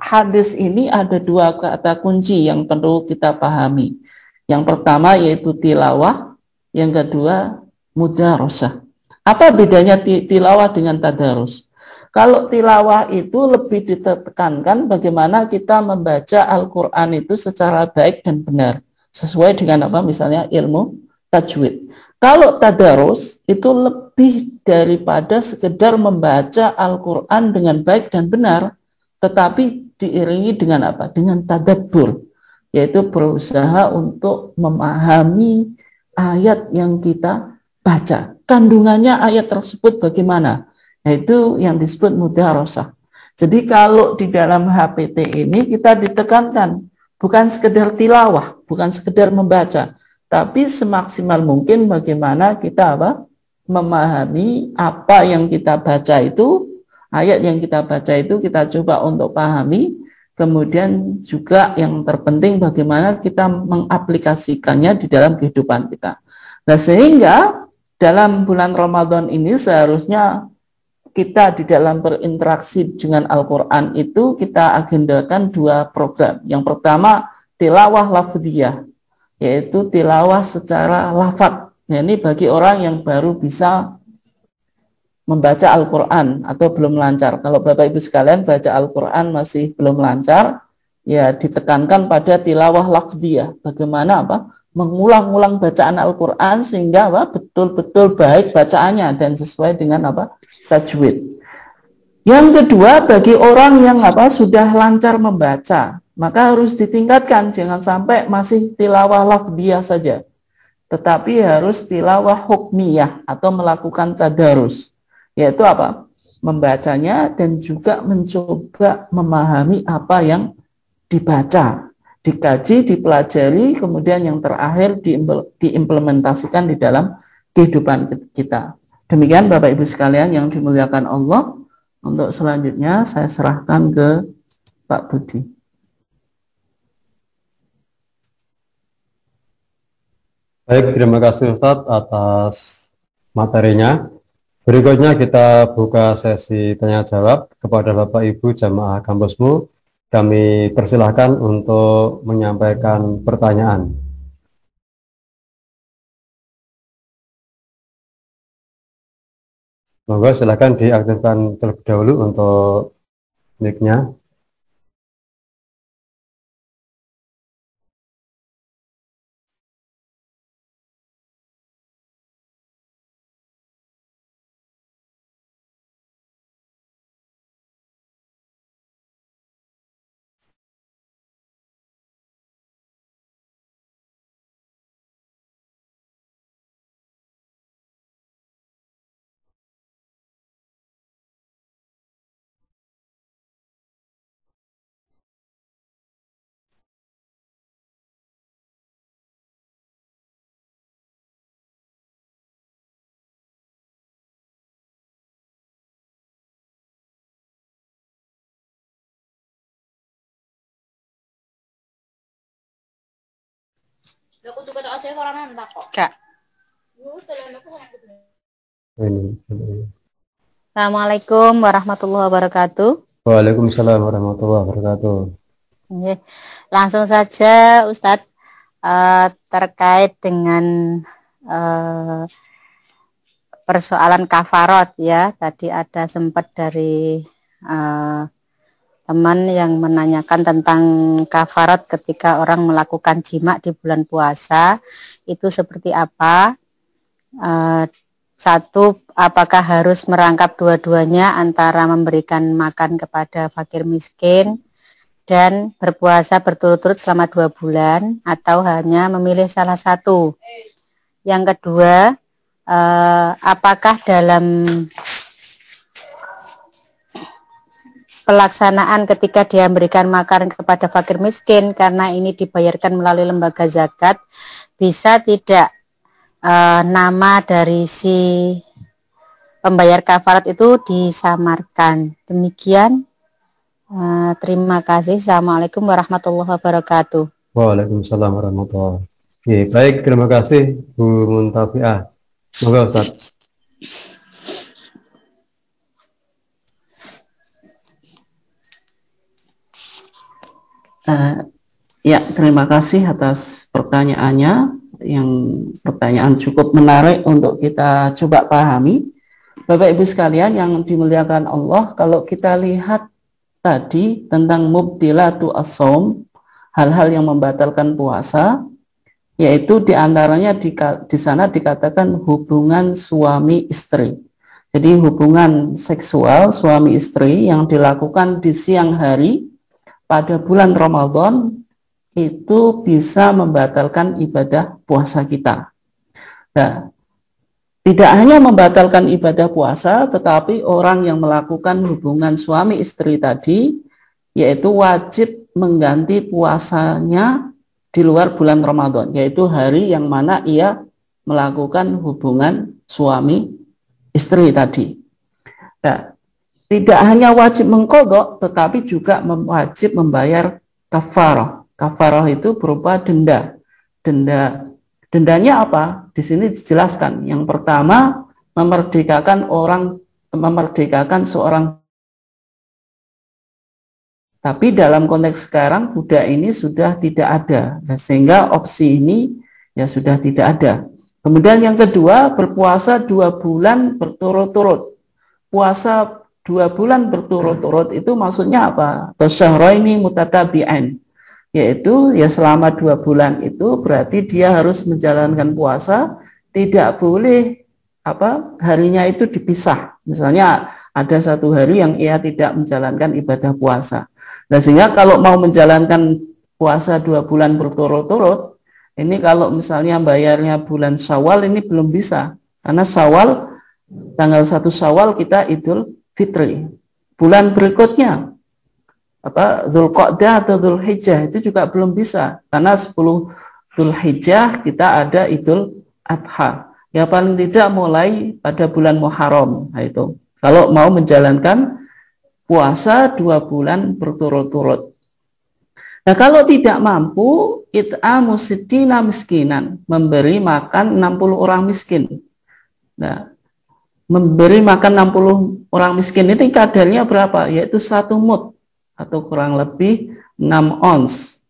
hadis ini ada dua kata kunci yang perlu kita pahami. Yang pertama yaitu tilawah, yang kedua mudarasah. Apa bedanya tilawah dengan tadarus? Kalau tilawah itu lebih ditekankan bagaimana kita membaca Al-Quran itu secara baik dan benar, sesuai dengan misalnya ilmu tajwid. Kalau tadarus itu lebih daripada sekedar membaca Al-Quran dengan baik dan benar, tetapi diiringi dengan dengan tadabbur, yaitu berusaha untuk memahami ayat yang kita baca. Kandungannya ayat tersebut bagaimana? Nah, itu yang disebut mudarasah. Jadi kalau di dalam HPT ini kita ditekankan bukan sekedar tilawah, bukan sekedar membaca, tapi semaksimal mungkin bagaimana kita memahami apa yang kita baca itu, ayat yang kita baca itu kita coba untuk pahami. Kemudian juga yang terpenting bagaimana kita mengaplikasikannya di dalam kehidupan kita. Nah, sehingga dalam bulan Ramadan ini seharusnya kita di dalam berinteraksi dengan Al-Quran itu kita agendakan dua program. Yang pertama tilawah lafdhiyah, yaitu tilawah secara lafadz. Nah, ini bagi orang yang baru bisa membaca Al-Quran atau belum lancar. Kalau Bapak Ibu sekalian baca Al-Quran masih belum lancar, ya ditekankan pada tilawah lafdhiyah. Bagaimana mengulang-ulang bacaan Al-Quran sehingga betul-betul baik bacaannya dan sesuai dengan tajwid. Yang kedua, bagi orang yang sudah lancar membaca, maka harus ditingkatkan, jangan sampai masih tilawah lafdhiyah saja, tetapi harus tilawah hukmiyah atau melakukan tadarus, yaitu membacanya dan juga mencoba memahami apa yang dibaca. dikaji, dipelajari, kemudian yang terakhir diimplementasikan di dalam kehidupan kita. Demikian Bapak Ibu sekalian yang dimuliakan Allah. Untuk selanjutnya saya serahkan ke Pak Budi. Baik, terima kasih Ustadz atas materinya. Berikutnya kita buka sesi tanya jawab kepada Bapak Ibu jamaah kampusmu. Kami persilahkan untuk menyampaikan pertanyaan. Monggo silakan diaktifkan terlebih dahulu untuk mic-nya. Kak. Assalamualaikum warahmatullahi wabarakatuh. Waalaikumsalam warahmatullahi wabarakatuh. Langsung saja Ustadz, terkait dengan persoalan kafarot ya. Tadi ada sempat dari teman yang menanyakan tentang kafarot ketika orang melakukan jima di bulan puasa, itu seperti apa? Satu, apakah harus merangkap dua-duanya antara memberikan makan kepada fakir miskin dan berpuasa berturut-turut selama 2 bulan, atau hanya memilih salah satu? Yang kedua, apakah dalam pelaksanaan ketika dia memberikan makan kepada fakir miskin, karena ini dibayarkan melalui lembaga zakat, bisa tidak nama dari si pembayar kafarat itu disamarkan? Demikian, terima kasih. Assalamualaikum warahmatullahi wabarakatuh. Waalaikumsalam warahmatullahi wabarakatuh. Oke, baik, terima kasih Bu Muntafiah. Semoga Ustaz. Ya, terima kasih atas pertanyaannya. Yang pertanyaan cukup menarik untuk kita coba pahami. Bapak Ibu sekalian yang dimuliakan Allah, kalau kita lihat tadi tentang mubtilatu as-shaum, hal-hal yang membatalkan puasa, yaitu diantaranya di sana dikatakan hubungan suami istri. Jadi hubungan seksual suami istri yang dilakukan di siang hari pada bulan Ramadan itu bisa membatalkan ibadah puasa kita. Nah, tidak hanya membatalkan ibadah puasa, tetapi orang yang melakukan hubungan suami istri tadi, yaitu wajib mengganti puasanya di luar bulan Ramadan, yaitu hari yang mana ia melakukan hubungan suami istri tadi. Nah, tidak hanya wajib mengqadha, tetapi juga wajib membayar kafarah. Kafarah itu berupa denda. Dendanya apa? Di sini dijelaskan. Yang pertama, memerdekakan seorang. Tapi dalam konteks sekarang budak ini sudah tidak ada, sehingga opsi ini ya sudah tidak ada. Kemudian yang kedua, berpuasa 2 bulan berturut-turut. Puasa 2 bulan berturut-turut itu maksudnya apa? Tasyahraini mutatabi'ain, yaitu ya selama 2 bulan itu berarti dia harus menjalankan puasa, tidak boleh harinya itu dipisah. Misalnya ada 1 hari yang ia tidak menjalankan ibadah puasa. Nah, sehingga kalau mau menjalankan puasa 2 bulan berturut-turut, ini kalau misalnya bayarnya bulan Syawal ini belum bisa, karena Syawal tanggal 1 Syawal kita Idul Fitri. Bulan berikutnya Dzulqa'dah atau Dzulhijjah itu juga belum bisa, karena 10 Dzulhijjah kita ada Idul Adha. Ya paling tidak mulai pada bulan Muharram. Nah, itu kalau mau menjalankan puasa 2 bulan berturut-turut. Nah, kalau tidak mampu, it'amu sittina miskinan, memberi makan 60 orang miskin. Nah, memberi makan 60 orang miskin ini kadarnya berapa? Yaitu 1 mud atau kurang lebih 6 ons.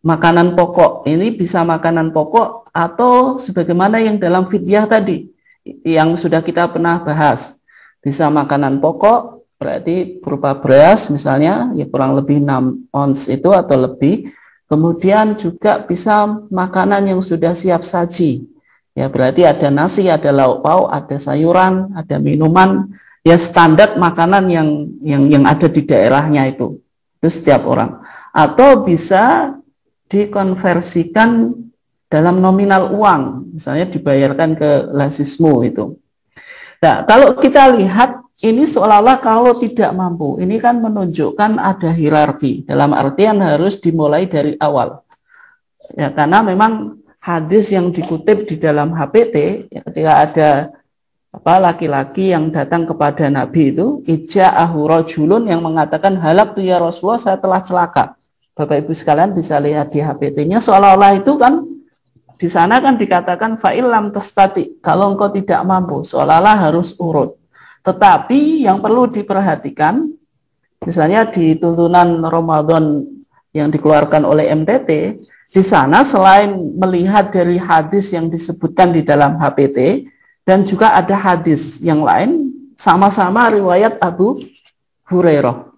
Makanan pokok ini bisa makanan pokok atau sebagaimana yang dalam fidyah tadi yang sudah kita pernah bahas, bisa makanan pokok berarti berupa beras misalnya ya kurang lebih 6 ons itu atau lebih. Kemudian juga bisa makanan yang sudah siap saji ya, berarti ada nasi, ada lauk pauk, ada sayuran, ada minuman, ya standar makanan yang ada di daerahnya itu setiap orang. Atau bisa dikonversikan dalam nominal uang, misalnya dibayarkan ke lasismu itu. Nah, kalau kita lihat ini seolah-olah kalau tidak mampu, ini kan menunjukkan ada hierarki, dalam artian harus dimulai dari awal. Ya, karena memang hadis yang dikutip di dalam HPT, ya, ketika ada laki-laki yang datang kepada Nabi itu, ija'ahu rajulun, yang mengatakan halaktu ya Rasulullah, saya telah celaka. Bapak Ibu sekalian bisa lihat di HPT-nya, seolah-olah itu kan di sana kan dikatakan fa'ilam tastati, kalau engkau tidak mampu, seolah-olah harus urut. Tetapi yang perlu diperhatikan, misalnya di tuntunan Ramadan yang dikeluarkan oleh MTT, di sana selain melihat dari hadis yang disebutkan di dalam HPT, dan juga ada hadis yang lain sama-sama riwayat Abu Hurairah.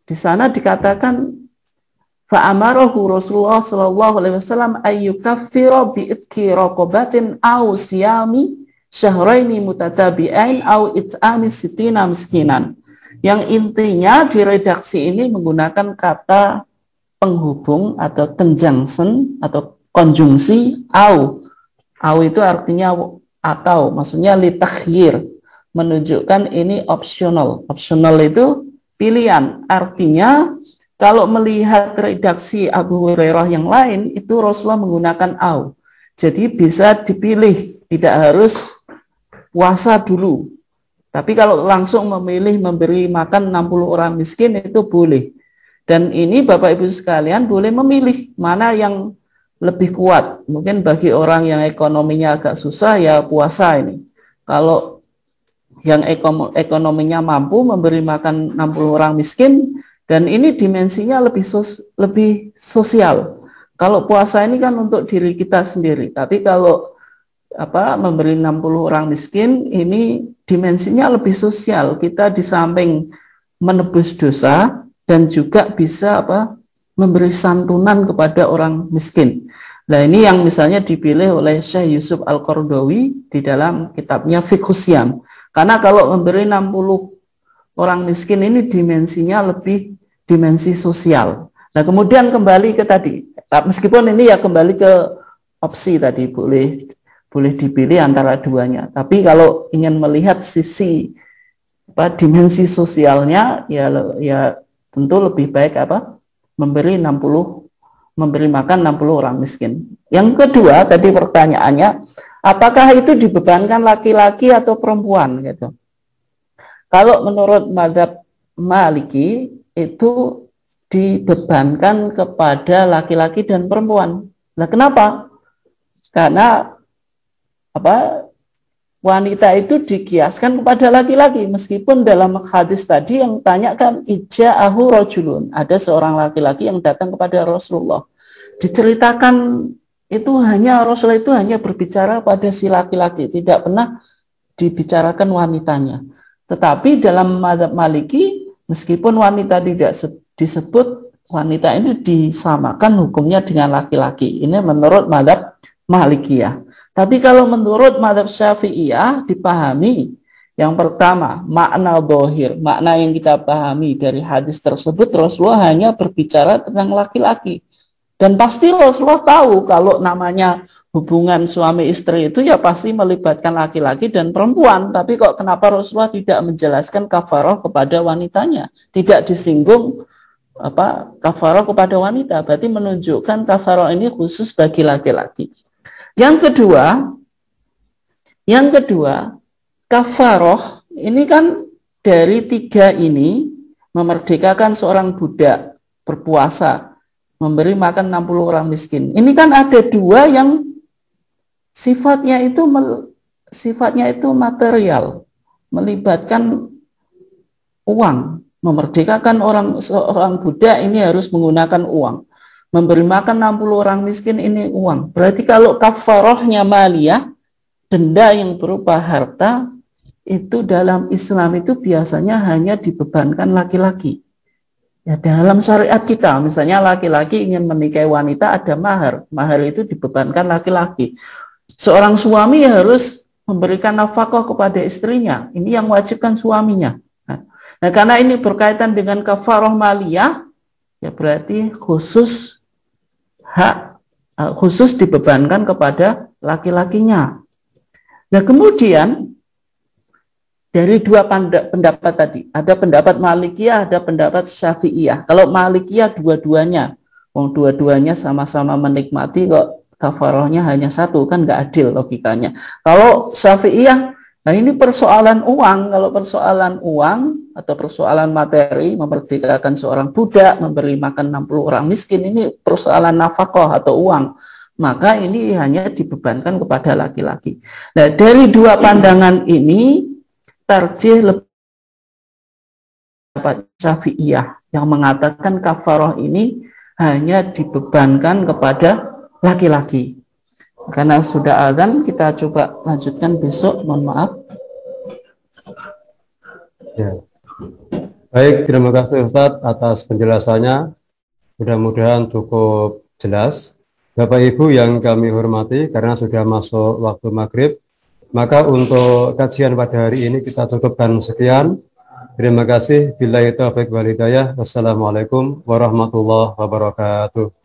Di sana dikatakan fa'amarahu Rasulullah sallallahu alaihi wasallam ayyukaffira bi'idki raqabatin aw siyami syahraini mutatabi'ain aw it'ami sittina miskinan. Yang intinya di redaksi ini menggunakan kata penghubung atau conjunction atau konjungsi au. Au itu artinya atau, maksudnya litakhyir, menunjukkan ini opsional. Opsional itu pilihan. Artinya kalau melihat redaksi Abu Hurairah yang lain, itu Rasulullah menggunakan au. Jadi bisa dipilih, tidak harus puasa dulu. Tapi kalau langsung memilih memberi makan 60 orang miskin itu boleh. Dan ini Bapak Ibu sekalian boleh memilih mana yang lebih kuat. Mungkin bagi orang yang ekonominya agak susah ya puasa ini. Kalau yang ekonominya mampu memberi makan 60 orang miskin, dan ini dimensinya lebih sosial. Kalau puasa ini kan untuk diri kita sendiri, tapi kalau memberi 60 orang miskin ini dimensinya lebih sosial. Kita di samping menebus dosa dan juga bisa memberi santunan kepada orang miskin. Nah, ini yang misalnya dipilih oleh Syekh Yusuf Al-Qaradawi di dalam kitabnya Fiqhus Syam. Karena kalau memberi 60 orang miskin ini dimensinya lebih dimensi sosial. Nah, kemudian kembali ke tadi, meskipun ini ya kembali ke opsi tadi, boleh dipilih antara duanya. Tapi kalau ingin melihat sisi dimensi sosialnya, ya tentu lebih baik memberi makan 60 orang miskin. Yang kedua tadi pertanyaannya, apakah itu dibebankan laki-laki atau perempuan gitu? Kalau menurut mazhab Maliki itu dibebankan kepada laki-laki dan perempuan. Nah, kenapa? Karena wanita itu dikiaskan kepada laki-laki, meskipun dalam hadis tadi yang tanyakan ija'ahu rajulun, ada seorang laki-laki yang datang kepada Rasulullah. Diceritakan itu Rasulullah itu hanya berbicara pada si laki-laki, tidak pernah dibicarakan wanitanya. Tetapi dalam mazhab Maliki, meskipun wanita tidak disebut, wanita ini disamakan hukumnya dengan laki-laki. Ini menurut mazhab Malikiyah. Tapi kalau menurut mazhab Syafi'iyah dipahami, yang pertama makna dhahir, makna yang kita pahami dari hadis tersebut, Rasulullah hanya berbicara tentang laki-laki. Dan pasti Rasulullah tahu kalau namanya hubungan suami istri itu ya pasti melibatkan laki-laki dan perempuan. Tapi kok kenapa Rasulullah tidak menjelaskan kafarah kepada wanitanya? Tidak disinggung kafarah kepada wanita, berarti menunjukkan kafarah ini khusus bagi laki-laki. Yang kedua, kafarah ini kan dari 3 ini, memerdekakan seorang budak, berpuasa, memberi makan 60 orang miskin. Ini kan ada 2 yang sifatnya itu material, melibatkan uang. Memerdekakan seorang budak ini harus menggunakan uang. Memberi makan 60 orang miskin ini uang. Berarti kalau kafarahnya maliyah, denda yang berupa harta, itu dalam Islam itu biasanya hanya dibebankan laki-laki. Ya, dalam syariat kita, misalnya laki-laki ingin menikahi wanita, ada mahar. Mahar itu dibebankan laki-laki. Seorang suami harus memberikan nafkah kepada istrinya. Ini yang wajibkan suaminya. Nah, karena ini berkaitan dengan kafarah maliyah, ya berarti khusus dibebankan kepada laki-lakinya. Nah, kemudian dari 2 pendapat tadi, ada pendapat Malikiyah, ada pendapat Syafi'iyah. Kalau Malikiyah dua-duanya sama-sama menikmati, kok kafarahnya hanya 1, kan nggak adil logikanya. Kalau Syafi'iyah, nah ini persoalan uang. Kalau persoalan uang atau persoalan materi, memerdekakan seorang budak, memberi makan 60 orang miskin, ini persoalan nafkah atau uang. Maka ini hanya dibebankan kepada laki-laki. Nah, dari 2 pandangan ini, tarjih lebih Syafi'iyah yang mengatakan kafarah ini hanya dibebankan kepada laki-laki. Karena sudah azan, kita coba lanjutkan besok, mohon maaf. Ya. Baik, terima kasih Ustadz atas penjelasannya. Mudah-mudahan cukup jelas. Bapak Ibu yang kami hormati, karena sudah masuk waktu maghrib, maka untuk kajian pada hari ini kita cukupkan sekian. Terima kasih. Billahi taufiq wal hidayah. Wassalamualaikum warahmatullahi wabarakatuh.